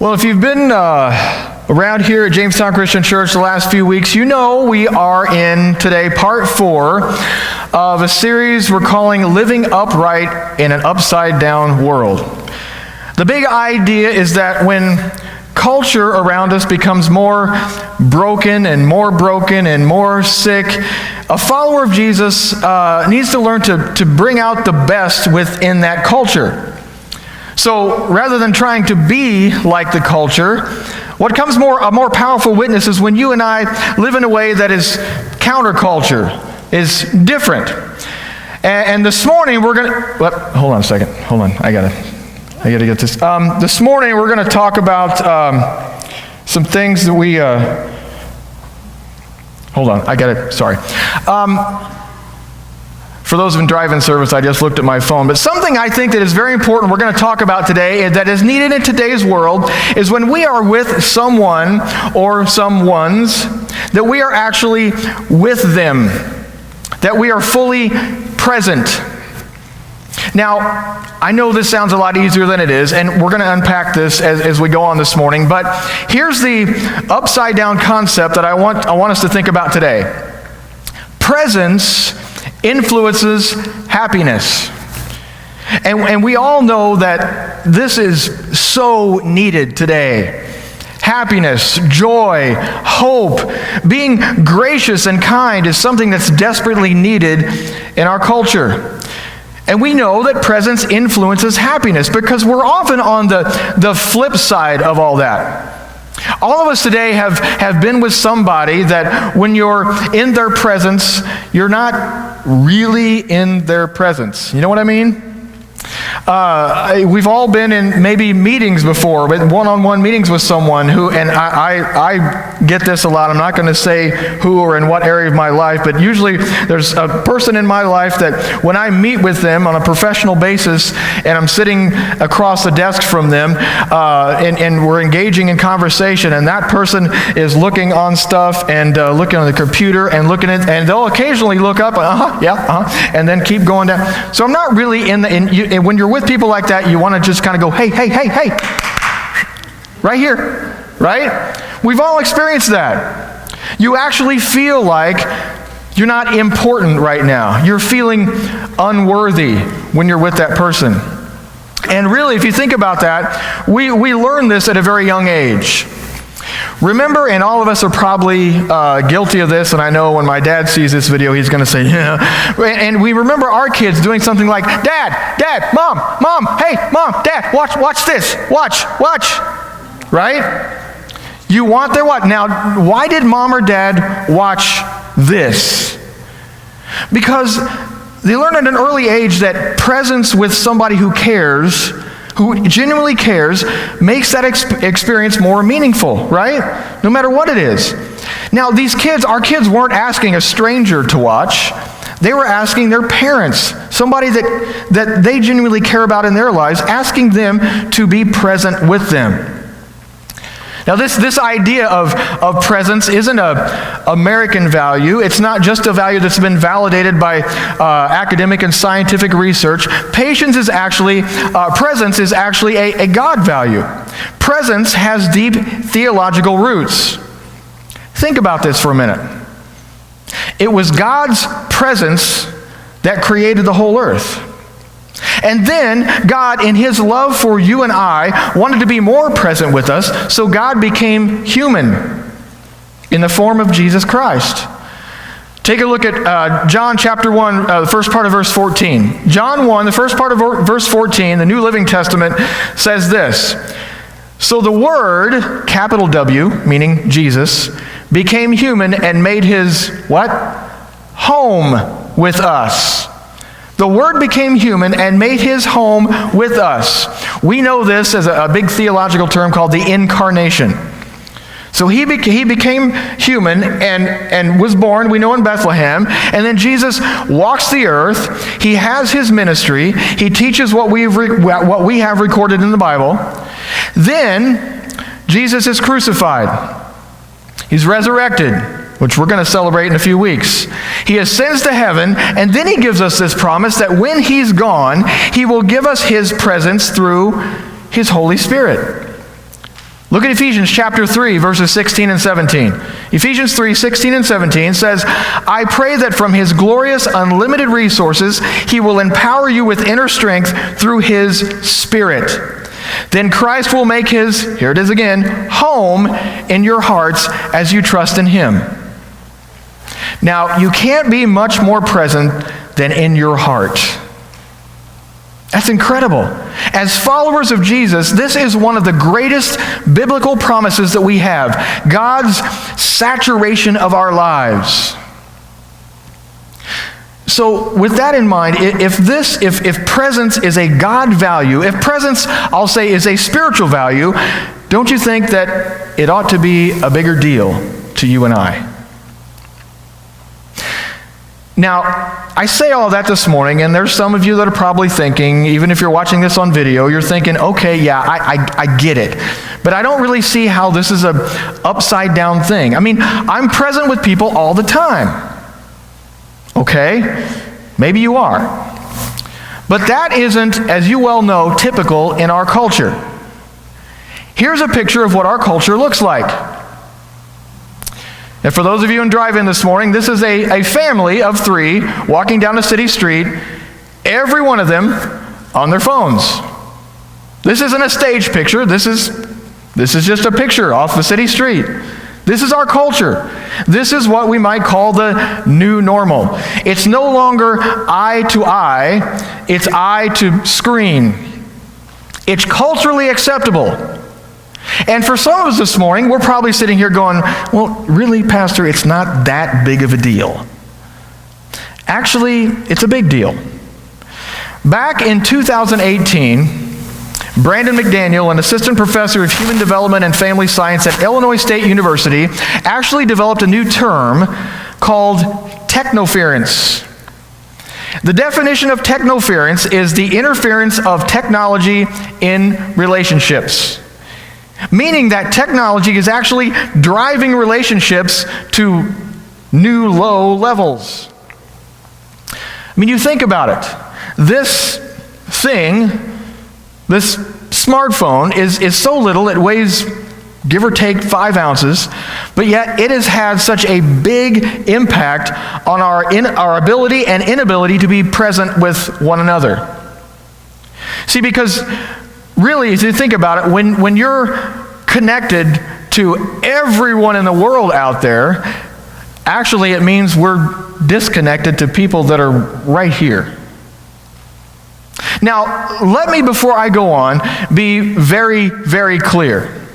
Well, if you've been around here at Jamestown Christian Church the last few weeks, you know we are in today part 4 of a series we're calling Living Upright in an Upside Down World. The big idea is that when culture around us becomes more broken and more sick, a follower of Jesus needs to learn to bring out the best within that culture. So rather than trying to be like the culture, what comes a more powerful witness is when you and I live in a way that is counterculture, is different. And this morning we're going to... Hold on a second. Hold on. I gotta get this. This morning we're going to talk about some things that we... Hold on. I got it. Sorry. For those in drive-in service, I just looked at my phone. But something I think that is very important we're going to talk about today that is needed in today's world is when we are with someone or someones, that we are actually with them, that we are fully present. Now, I know this sounds a lot easier than it is, and we're going to unpack this as we go on this morning, but here's the upside-down concept that I want us to think about today. Presence influences happiness. And we all know that this is so needed today. Happiness, joy, hope, being gracious and kind is something that's desperately needed in our culture. And we know that presence influences happiness because we're often on the flip side of all that. All of us today have been with somebody that when you're in their presence, you're not really in their presence. You know what I mean? We've all been in maybe meetings before, but one-on-one meetings with someone who, and I get this a lot, I'm not going to say who or in what area of my life, but usually there's a person in my life that when I meet with them on a professional basis and I'm sitting across the desk from them and we're engaging in conversation and that person is looking on stuff and looking on the computer and looking at, and they'll occasionally look up, and then keep going down. So I'm not really and when you're with people like that, you want to just kind of go, hey, right here, right? We've all experienced that. You actually feel like you're not important right now. You're feeling unworthy when you're with that person. And really, if you think about that, we learn this at a very young age. Remember, and all of us are probably guilty of this, and I know when my dad sees this video, he's going to say, yeah. And we remember our kids doing something like, Dad, Mom, hey, Mom, Dad, watch this, watch, right? You want their what? Now, why did Mom or Dad watch this? Because they learn at an early age that presence with somebody who cares, who genuinely cares, makes that experience more meaningful, right? No matter what it is. Now, our kids weren't asking a stranger to watch. They were asking their parents, somebody that they genuinely care about in their lives, asking them to be present with them. Now, this idea of presence isn't an American value. It's not just a value that's been validated by academic and scientific research. Presence is actually a God value. Presence has deep theological roots. Think about this for a minute. It was God's presence that created the whole earth. And then God, in His love for you and I, wanted to be more present with us, so God became human in the form of Jesus Christ. Take a look at John chapter 1, the first part of verse 14. John 1, the first part of verse 14, the New Living Testament, says this. So the Word, capital W, meaning Jesus, became human and made His, what? Home with us. The Word became human and made His home with us. We know this as a big theological term called the incarnation. So he became human and was born, we know, in Bethlehem. And then Jesus walks the earth. He has His ministry. He teaches what we have recorded in the Bible. Then Jesus is crucified. He's resurrected, which we're going to celebrate in a few weeks. He ascends to heaven, and then He gives us this promise that when He's gone, He will give us His presence through His Holy Spirit. Look at Ephesians chapter 3, verses 16 and 17. Ephesians 3, 16 and 17 says, I pray that from his glorious, unlimited resources, he will empower you with inner strength through his Spirit. Then Christ will make his, here it is again, home in your hearts as you trust in him. Now, you can't be much more present than in your heart. That's incredible. As followers of Jesus, this is one of the greatest biblical promises that we have. God's saturation of our lives. So with that in mind, if presence is a God value, if presence, I'll say, is a spiritual value, don't you think that it ought to be a bigger deal to you and I? Now, I say all that this morning, and there's some of you that are probably thinking, even if you're watching this on video, you're thinking, okay, yeah, I get it. But I don't really see how this is an upside down thing. I mean, I'm present with people all the time. Okay? Maybe you are. But that isn't, as you well know, typical in our culture. Here's a picture of what our culture looks like. And for those of you in drive-in this morning, this is a family of 3 walking down a city street, every one of them on their phones. This isn't a stage picture. This is just a picture off the city street. This is our culture. This is what we might call the new normal. It's no longer eye to eye, it's eye to screen. It's culturally acceptable. And for some of us this morning, we're probably sitting here going, well, really, Pastor, it's not that big of a deal. Actually, it's a big deal. Back in 2018, Brandon McDaniel, an assistant professor of human development and family science at Illinois State University, actually developed a new term called technoference. The definition of technoference is the interference of technology in relationships. Meaning that technology is actually driving relationships to new low levels. I mean, you think about it. This thing, this smartphone, is so little, it weighs, give or take, 5 ounces, but yet it has had such a big impact on our ability and inability to be present with one another. See, because really, if you think about it, when you're connected to everyone in the world out there, actually it means we're disconnected to people that are right here. Now, let me, before I go on, be very, very clear.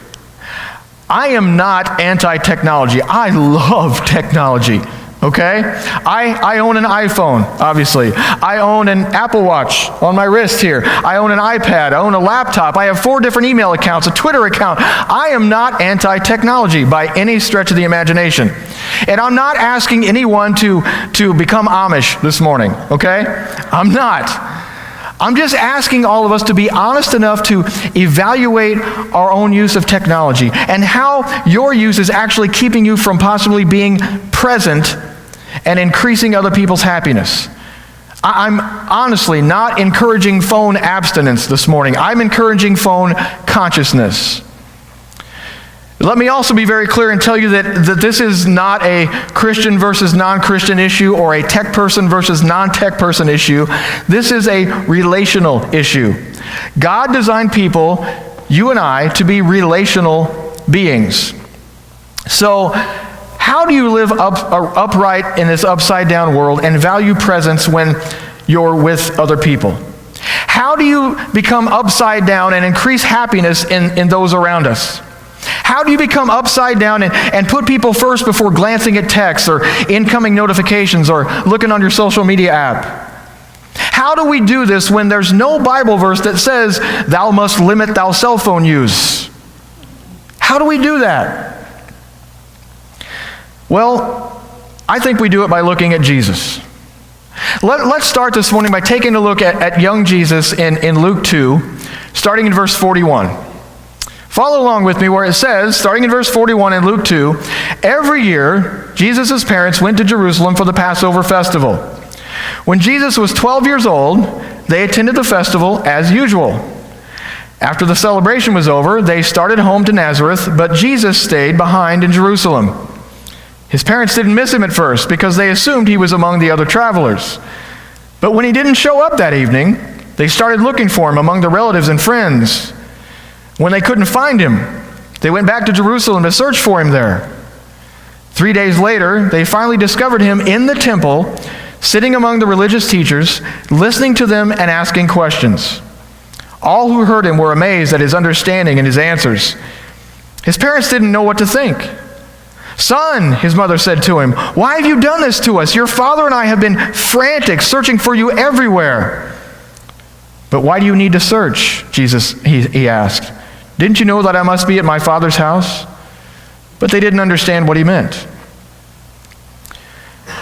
I am not anti-technology. I love technology. Okay? I own an iPhone, obviously. I own an Apple Watch on my wrist here. I own an iPad. I own a laptop. I have 4 different email accounts, a Twitter account. I am not anti-technology by any stretch of the imagination. And I'm not asking anyone to become Amish this morning, okay? I'm not. I'm just asking all of us to be honest enough to evaluate our own use of technology and how your use is actually keeping you from possibly being present and increasing other people's happiness. I'm honestly not encouraging phone abstinence this morning. I'm encouraging phone consciousness. Let me also be very clear and tell you that this is not a Christian versus non-Christian issue or a tech person versus non-tech person issue. This is a relational issue. God designed people, you and I, to be relational beings. So, how do you live upright in this upside-down world and value presence when you're with other people? How do you become upside down and increase happiness in those around us? How do you become upside down and put people first before glancing at texts or incoming notifications or looking on your social media app? How do we do this when there's no Bible verse that says, thou must limit thy cell phone use? How do we do that? Well, I think we do it by looking at Jesus. Let's start this morning by taking a look at young Jesus in Luke 2, starting in verse 41. Follow along with me where it says, starting in verse 41 in Luke 2, every year, Jesus' parents went to Jerusalem for the Passover festival. When Jesus was 12 years old, they attended the festival as usual. After the celebration was over, they started home to Nazareth, but Jesus stayed behind in Jerusalem. His parents didn't miss him at first because they assumed he was among the other travelers. But when he didn't show up that evening, they started looking for him among the relatives and friends. When they couldn't find him, they went back to Jerusalem to search for him there. 3 days later, they finally discovered him in the temple, sitting among the religious teachers, listening to them and asking questions. All who heard him were amazed at his understanding and his answers. His parents didn't know what to think. "Son," his mother said to him, "why have you done this to us? Your father and I have been frantic, searching for you everywhere." "But why do you need to search?" he asked. "Didn't you know that I must be at my Father's house?" But they didn't understand what he meant.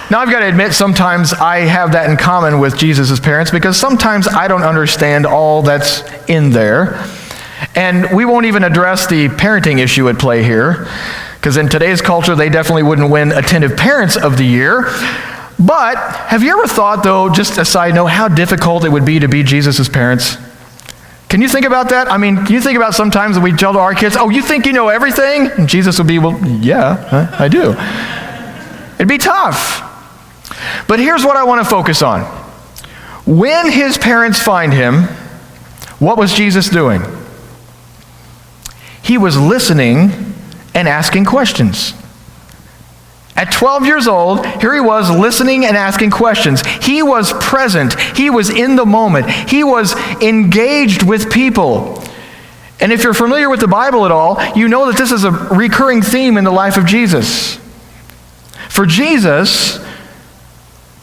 Now, I've got to admit, sometimes I have that in common with Jesus' parents, because sometimes I don't understand all that's in there. And we won't even address the parenting issue at play here, because in today's culture, they definitely wouldn't win Attentive Parents of the Year. But have you ever thought, though, just a side note, how difficult it would be to be Jesus' parents? Can you think about that? I mean, can you think about sometimes that we tell to our kids, "Oh, you think you know everything?" And Jesus would be, "Well, yeah, I do." It'd be tough. But here's what I want to focus on. When his parents find him, what was Jesus doing? He was listening and asking questions. At 12 years old, here he was listening and asking questions. He was present. He was in the moment. He was engaged with people. And if you're familiar with the Bible at all, you know that this is a recurring theme in the life of Jesus. For Jesus,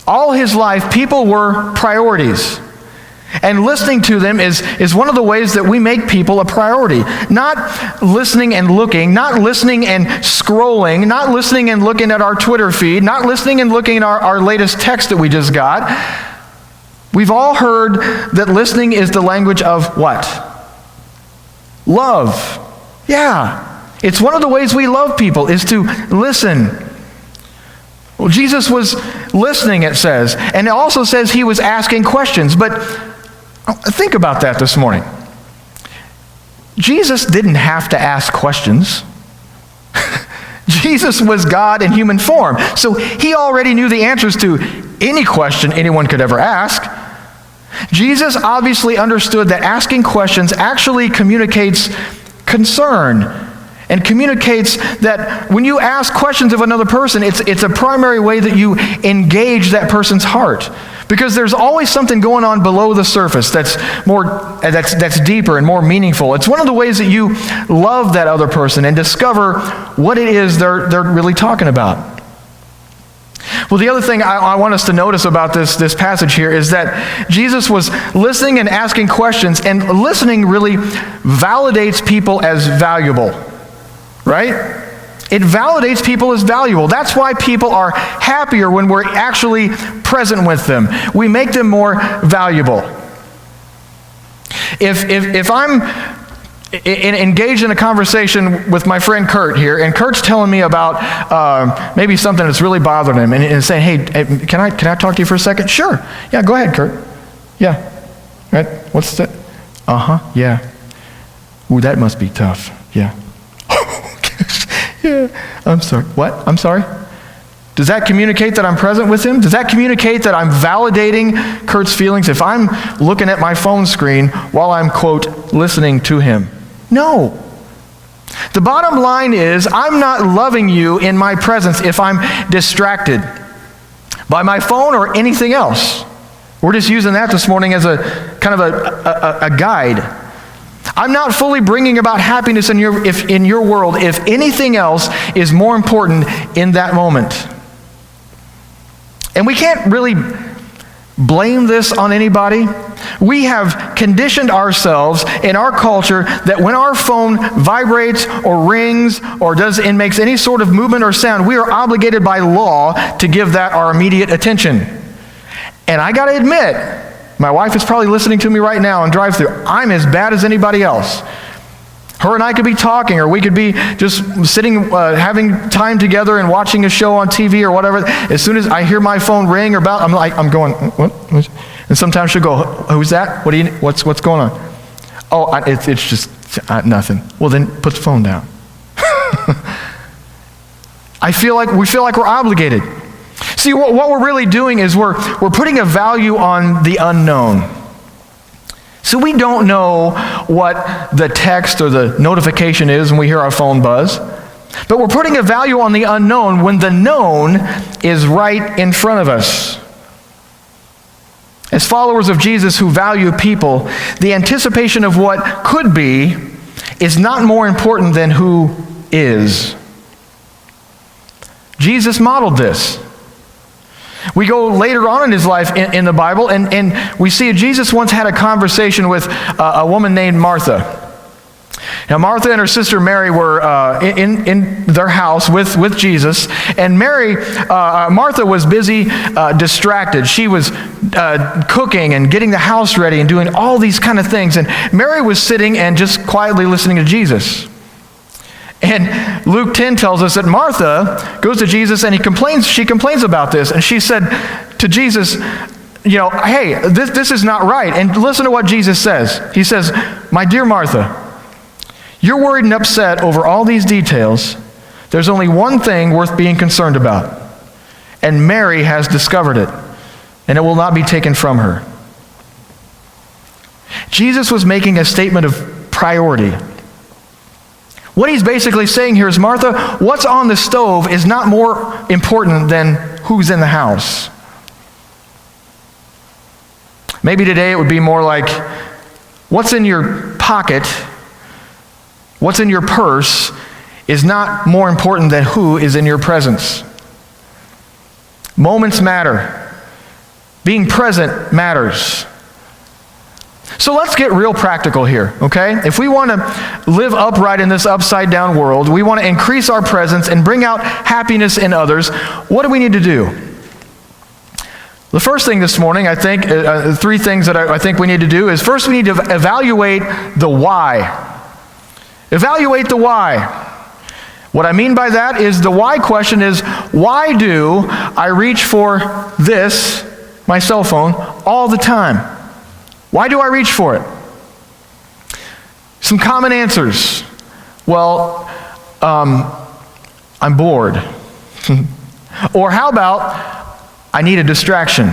all his life, people were priorities. And listening to them is one of the ways that we make people a priority. Not listening and looking, not listening and scrolling, not listening and looking at our Twitter feed, not listening and looking at our latest text that we just got. We've all heard that listening is the language of what? Love. Yeah. It's one of the ways we love people, is to listen. Well, Jesus was listening, it says. And it also says he was asking questions. But think about that this morning. Jesus didn't have to ask questions. Jesus was God in human form. So he already knew the answers to any question anyone could ever ask. Jesus obviously understood that asking questions actually communicates concern, and communicates that when you ask questions of another person, it's a primary way that you engage that person's heart. Because there's always something going on below the surface that's deeper and more meaningful. It's one of the ways that you love that other person and discover what it is they're really talking about. Well, the other thing I want us to notice about this passage here is that Jesus was listening and asking questions, and listening really validates people as valuable. Right? It validates people as valuable. That's why people are happier when we're actually present with them. We make them more valuable. If I'm engaged in a conversation with my friend Kurt here, and Kurt's telling me about maybe something that's really bothering him, and saying, hey, can I talk to you for a second? Sure. Yeah, go ahead, Kurt. Yeah. Right? What's that? Yeah. Ooh, that must be tough. Yeah. Yeah. I'm sorry. What? I'm sorry? Does that communicate that I'm present with him? Does that communicate that I'm validating Kurt's feelings if I'm looking at my phone screen while I'm, quote, listening to him? No. The bottom line is, I'm not loving you in my presence if I'm distracted by my phone or anything else. We're just using that this morning as a kind of a guide. I'm not fully bringing about happiness in your world if anything else is more important in that moment. And we can't really blame this on anybody. We have conditioned ourselves in our culture that when our phone vibrates or rings or makes any sort of movement or sound, we are obligated by law to give that our immediate attention. And I got to admit, my wife is probably listening to me right now on drive-thru. I'm as bad as anybody else. Her and I could be talking, or we could be just sitting, having time together and watching a show on TV or whatever. As soon as I hear my phone ring or bell, I'm going, what? And sometimes she'll go, who's that? What's going on? Oh, it's just nothing. Well, then put the phone down. we feel like we're obligated. See, what we're really doing is we're putting a value on the unknown. So we don't know what the text or the notification is when we hear our phone buzz. But we're putting a value on the unknown when the known is right in front of us. As followers of Jesus who value people, the anticipation of what could be is not more important than who is. Jesus modeled this. We go later on in his life in the Bible, and we see Jesus once had a conversation with a woman named Martha. Now, Martha and her sister Mary were in their house with Jesus, and Martha was busy, distracted. She was cooking and getting the house ready and doing all these kind of things, and Mary was sitting and just quietly listening to Jesus. And Luke 10 tells us that Martha goes to Jesus and she complains about this, and she said to Jesus, hey, this is not right. And listen to what Jesus says. He says, "My dear Martha, you're worried and upset over all these details. There's only one thing worth being concerned about, and Mary has discovered it, and it will not be taken from her." Jesus was making a statement of priority. What he's basically saying here is, Martha, what's on the stove is not more important than who's in the house. Maybe today it would be more like, what's in your pocket, what's in your purse, is not more important than who is in your presence. Moments matter. Being present matters. So let's get real practical here, okay? If we want to live upright in this upside-down world, we want to increase our presence and bring out happiness in others, what do we need to do? The first thing this morning, I think, three things that I think we need to do is, first we need to evaluate the why. Evaluate the why. What I mean by that is the why question is, why do I reach for this, my cell phone, all the time? Why do I reach for it? Some common answers. Well, I'm bored. Or how about, I need a distraction.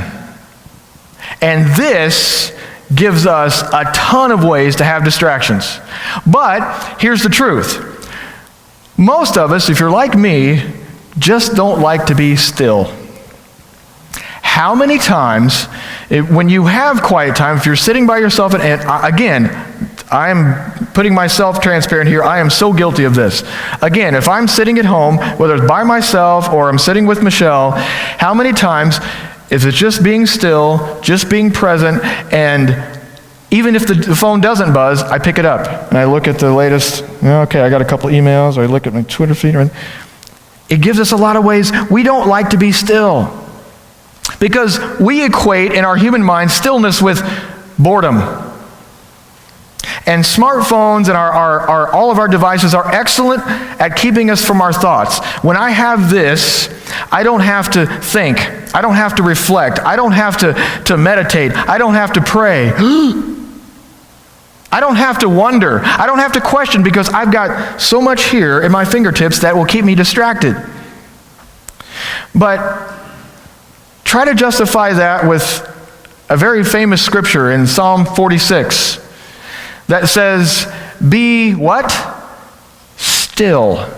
And this gives us a ton of ways to have distractions. But here's the truth. Most of us, if you're like me, just don't like to be still. How many times, when you have quiet time, if you're sitting by yourself, and again, I'm putting myself transparent here, I am so guilty of this. Again, if I'm sitting at home, whether it's by myself or I'm sitting with Michelle, how many times, if it's just being still, just being present, and even if the phone doesn't buzz, I pick it up and I look at the latest, okay, I got a couple emails, or I look at my Twitter feed. It gives us a lot of ways we don't like to be still. Because we equate in our human mind stillness with boredom. And smartphones and all of our devices are excellent at keeping us from our thoughts. When I have this, I don't have to think. I don't have to reflect. I don't have to meditate. I don't have to pray. I don't have to wonder. I don't have to question, because I've got so much here at my fingertips that will keep me distracted. But try to justify that with a very famous scripture in Psalm 46 that says, be what? Still.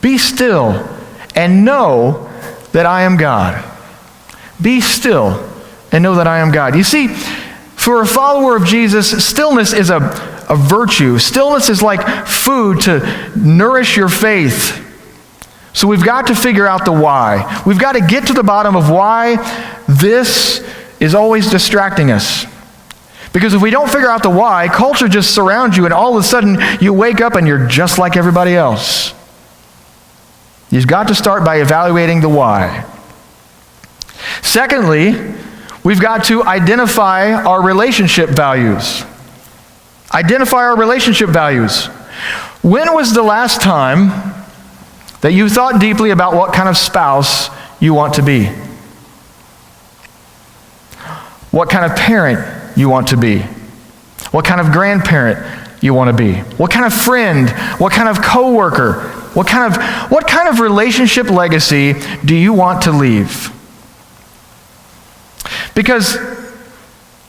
Be still and know that I am God. Be still and know that I am God. You see, for a follower of Jesus, stillness is a virtue. Stillness is like food to nourish your faith. So we've got to figure out the why. We've got to get to the bottom of why this is always distracting us. Because if we don't figure out the why, culture just surrounds you, and all of a sudden you wake up and you're just like everybody else. You've got to start by evaluating the why. Secondly, we've got to identify our relationship values. Identify our relationship values. When was the last time that you thought deeply about what kind of spouse you want to be? What kind of parent you want to be? what kind of grandparent you want to be, what kind of friend, what kind of coworker, what kind of relationship legacy do you want to leave? Because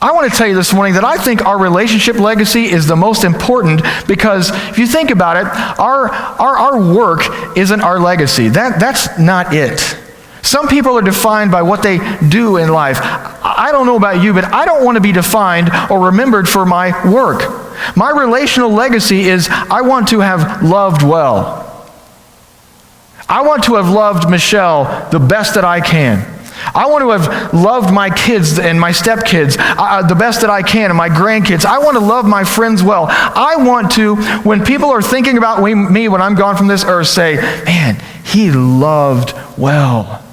I want to tell you this morning that I think our relationship legacy is the most important, because if you think about it, our work isn't our legacy. That's not it. Some people are defined by what they do in life. I don't know about you, but I don't want to be defined or remembered for my work. My relational legacy is I want to have loved well. I want to have loved Michelle the best that I can. I want to have loved my kids and my stepkids the best that I can, and my grandkids. I want to love my friends well. I want to, when people are thinking about me when I'm gone from this earth, say, man, he loved well.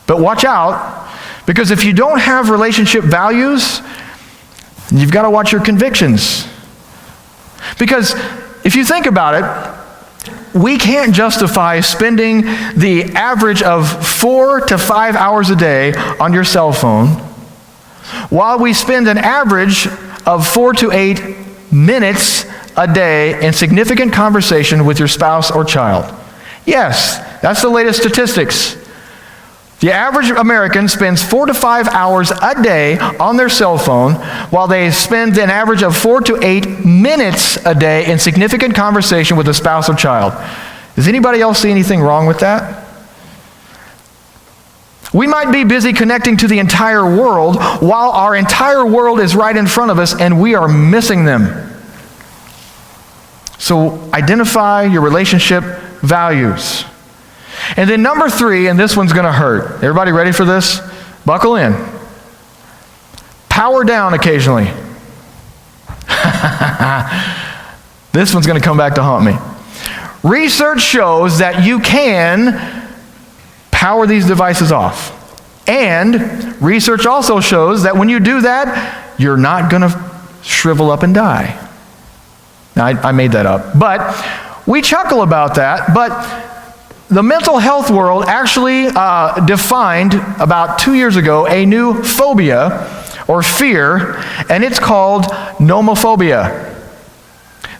But watch out, because if you don't have relationship values, you've got to watch your convictions. Because if you think about it, we can't justify spending the average of 4 to 5 hours a day on your cell phone, while we spend an average of 4 to 8 minutes a day in significant conversation with your spouse or child. Yes, that's the latest statistics. The average American spends 4 to 5 hours a day on their cell phone, while they spend an average of 4 to 8 minutes a day in significant conversation with a spouse or child. Does anybody else see anything wrong with that? We might be busy connecting to the entire world, while our entire world is right in front of us and we are missing them. So identify your relationship values. And then number 3, and this one's going to hurt. Everybody ready for this? Buckle in. Power down occasionally. This one's going to come back to haunt me. Research shows that you can power these devices off. And research also shows that when you do that, you're not going to shrivel up and die. Now, I made that up. But we chuckle about that, but the mental health world actually defined about 2 years ago a new phobia or fear, and it's called nomophobia.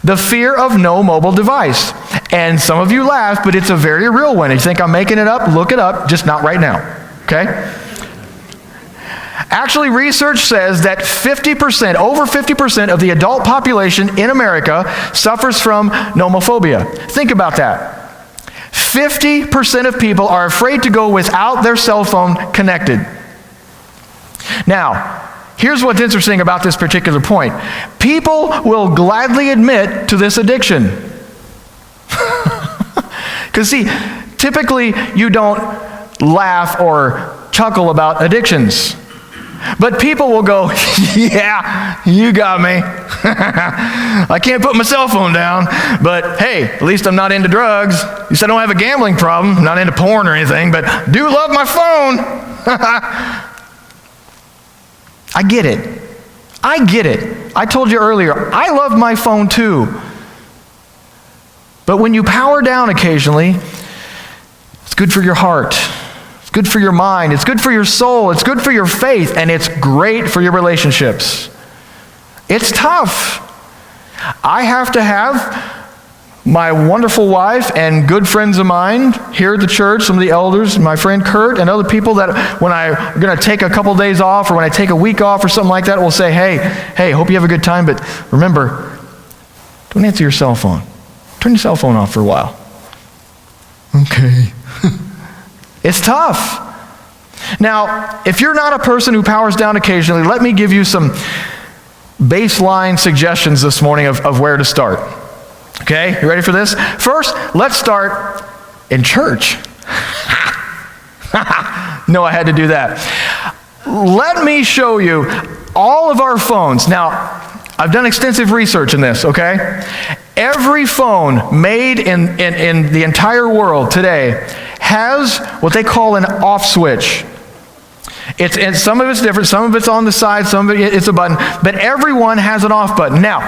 The fear of no mobile device. And some of you laugh, but it's a very real one. If you think I'm making it up, look it up, just not right now, okay? Actually, research says that over 50% of the adult population in America suffers from nomophobia. Think about that. 50% of people are afraid to go without their cell phone connected. Now, here's what's interesting about this particular point. People will gladly admit to this addiction. Because see, typically you don't laugh or chuckle about addictions. But people will go, yeah, you got me. I can't put my cell phone down, but hey, at least I'm not into drugs. At least I don't have a gambling problem. I'm not into porn or anything, but I do love my phone. I get it. I told you earlier, I love my phone too. But when you power down occasionally, it's good for your heart. It's good for your mind. It's good for your soul. It's good for your faith. And it's great for your relationships. It's tough. I have to have my wonderful wife and good friends of mine here at the church, some of the elders, my friend Kurt, and other people that when I'm going to take a couple days off or when I take a week off or something like that, will say, hey, hope you have a good time, but remember, don't answer your cell phone. Turn your cell phone off for a while. Okay. It's tough. Now, if you're not a person who powers down occasionally, let me give you some baseline suggestions this morning of where to start. Okay, you ready for this? First, let's start in church. No, I had to do that. Let me show you all of our phones. Now, I've done extensive research in this, okay? Every phone made in the entire world today has what they call an off switch. And some of it's different, some of it's on the side, some of it's a button, but everyone has an off button. Now,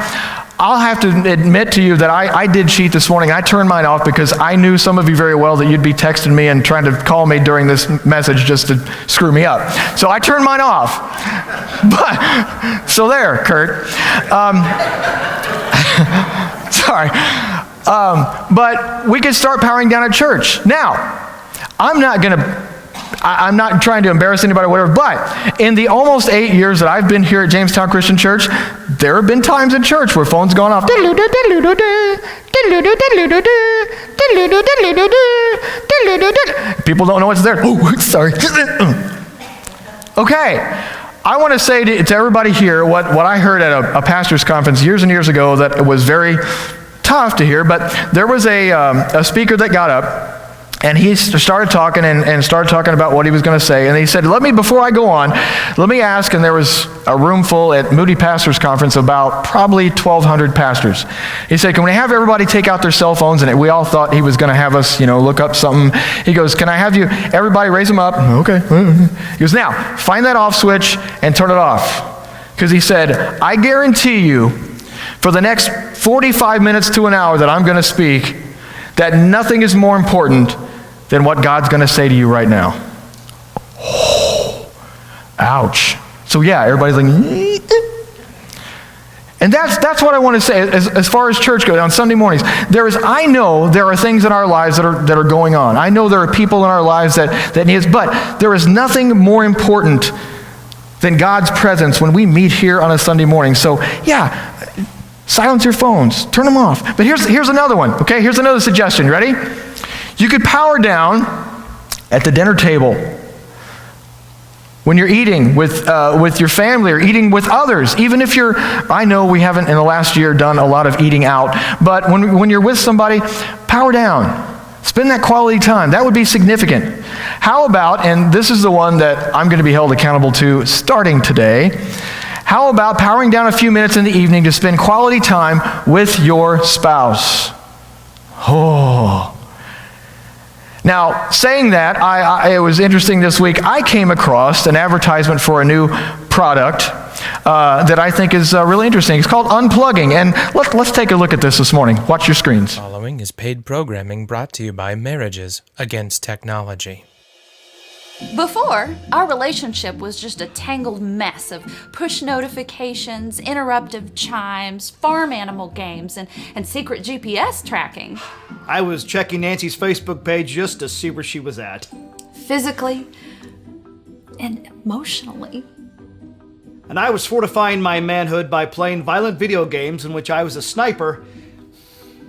I'll have to admit to you that I did cheat this morning. I turned mine off because I knew some of you very well that you'd be texting me and trying to call me during this message just to screw me up. So I turned mine off. But, so there, Kurt. Sorry. But we can start powering down at church. Now, I'm not trying to embarrass anybody or whatever, but in the almost 8 years that I've been here at Jamestown Christian Church, there have been times in church where phones gone off. People don't know what's there. Oh, sorry. Okay. I want to say to everybody here what I heard at a pastor's conference years and years ago that was very tough to hear, but there was a speaker that got up, and he started talking and started talking about what he was going to say. And he said, before I go on, let me ask, and there was a room full at Moody Pastors Conference, about probably 1,200 pastors. He said, can we have everybody take out their cell phones? And we all thought he was going to have us, look up something. He goes, can I have everybody raise them up? Okay. He goes, now, find that off switch and turn it off. Because he said, I guarantee you, for the next 45 minutes to an hour that I'm going to speak, that nothing is more important than what God's going to say to you right now. Oh, ouch. So yeah, everybody's like, and that's what I want to say as far as church goes on Sunday mornings. I know there are things in our lives that are going on. I know there are people in our lives that need, but there is nothing more important than God's presence when we meet here on a Sunday morning. So yeah, silence your phones, turn them off. But here's another one, okay? Here's another suggestion. Ready? You could power down at the dinner table when you're eating with your family or eating with others. Even if I know we haven't in the last year done a lot of eating out, but when you're with somebody, power down. Spend that quality time. That would be significant. How about, and this is the one that I'm going to be held accountable to starting today, how about powering down a few minutes in the evening to spend quality time with your spouse? Oh. Now, saying that, it was interesting this week. I came across an advertisement for a new product that I think is really interesting. It's called Unplugging, and let's take a look at this morning. Watch your screens. Following is paid programming brought to you by Marriages Against Technology. Before, our relationship was just a tangled mess of push notifications, interruptive chimes, farm animal games, and secret GPS tracking. I was checking Nancy's Facebook page just to see where she was at. Physically and emotionally. And I was fortifying my manhood by playing violent video games in which I was a sniper,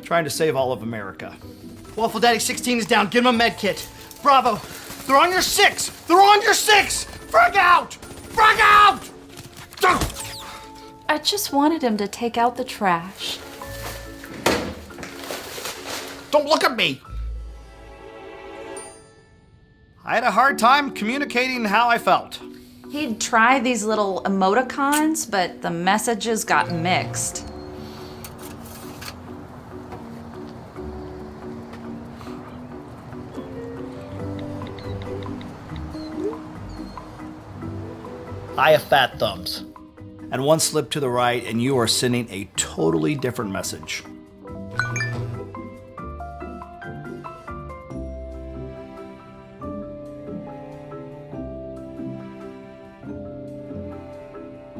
trying to save all of America. Waffle Daddy 16 is down. Give him a med kit. Bravo. They're on your 6! They're on your 6! Frag out! Frag out! I just wanted him to take out the trash. Don't look at me! I had a hard time communicating how I felt. He'd try these little emoticons, but the messages got mixed. I have fat thumbs. And one slip to the right, and you are sending a totally different message.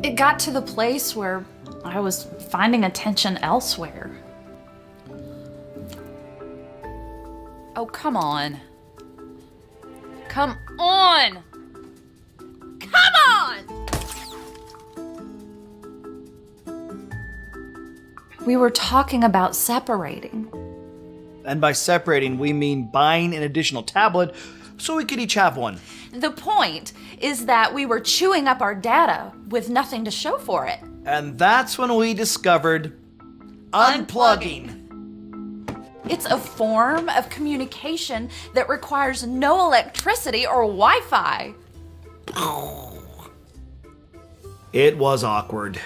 It got to the place where I was finding attention elsewhere. Oh, come on. Come on! Come on! We were talking about separating. And by separating, we mean buying an additional tablet so we could each have one. The point is that we were chewing up our data with nothing to show for it. And that's when we discovered unplugging. It's a form of communication that requires no electricity or Wi-Fi. It was awkward.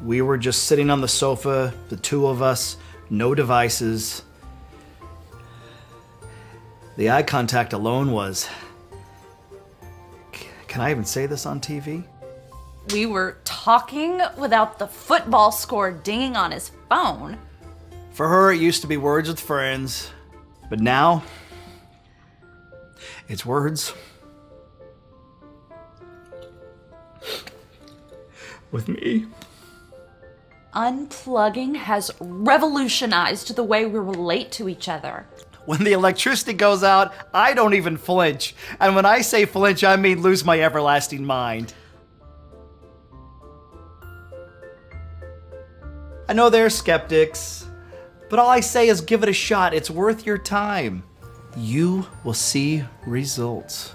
We were just sitting on the sofa, the two of us, no devices. The eye contact alone was... Can I even say this on TV? We were talking without the football score dinging on his phone. For her, it used to be words with friends, but now it's words with me. Unplugging has revolutionized the way we relate to each other. When the electricity goes out, I don't even flinch. And when I say flinch, I mean lose my everlasting mind. I know there are skeptics, but all I say is give it a shot. It's worth your time. You will see results.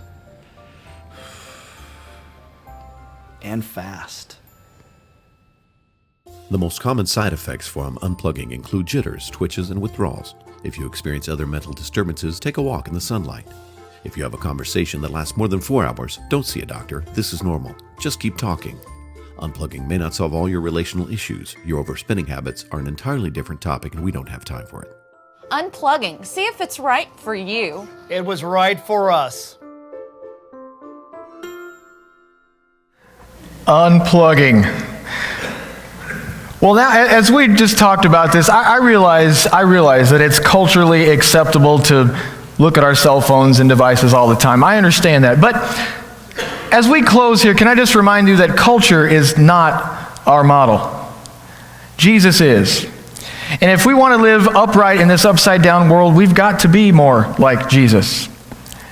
And fast. The most common side effects from unplugging include jitters, twitches, and withdrawals. If you experience other mental disturbances, take a walk in the sunlight. If you have a conversation that lasts more than 4 hours, don't see a doctor. This is normal. Just keep talking. Unplugging may not solve all your relational issues. Your overspending habits are an entirely different topic, and we don't have time for it. Unplugging. See if it's right for you. It was right for us. Unplugging. Well, now, as we just talked about this, I realize that it's culturally acceptable to look at our cell phones and devices all the time. I understand that. But as we close here, can I just remind you that culture is not our model. Jesus is. And if we want to live upright in this upside-down world, we've got to be more like Jesus.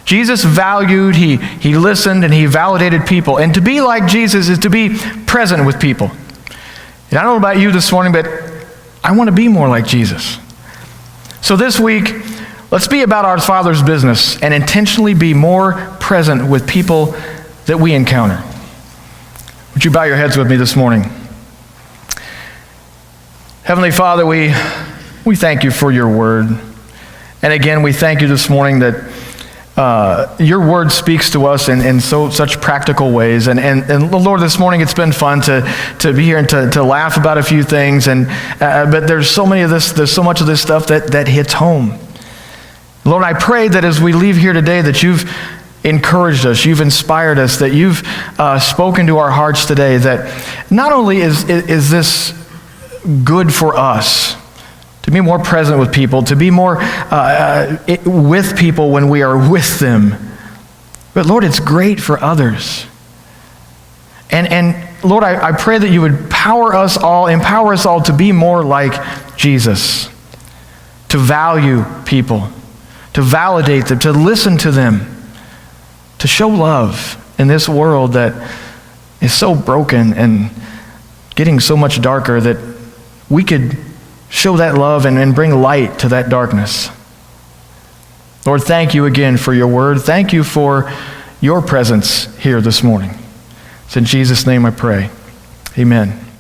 Jesus valued, he listened, and he validated people. And to be like Jesus is to be present with people. And I don't know about you this morning, but I want to be more like Jesus. So this week, let's be about our Father's business and intentionally be more present with people that we encounter. Would you bow your heads with me this morning? Heavenly Father, we thank you for your word. And again, we thank you this morning that your word speaks to us in such practical ways. And Lord, this morning it's been fun to be here and to laugh about a few things. But there's so much of this stuff that hits home. Lord, I pray that as we leave here today that you've encouraged us, you've inspired us, that you've spoken to our hearts today, that not only is this good for us, to be more present with people, to be more with people when we are with them. But Lord, it's great for others. And Lord, I pray that you would empower us all to be more like Jesus, to value people, to validate them, to listen to them, to show love in this world that is so broken and getting so much darker, that we could show that love and bring light to that darkness. Lord, thank you again for your word. Thank you for your presence here this morning. It's in Jesus' name I pray. Amen.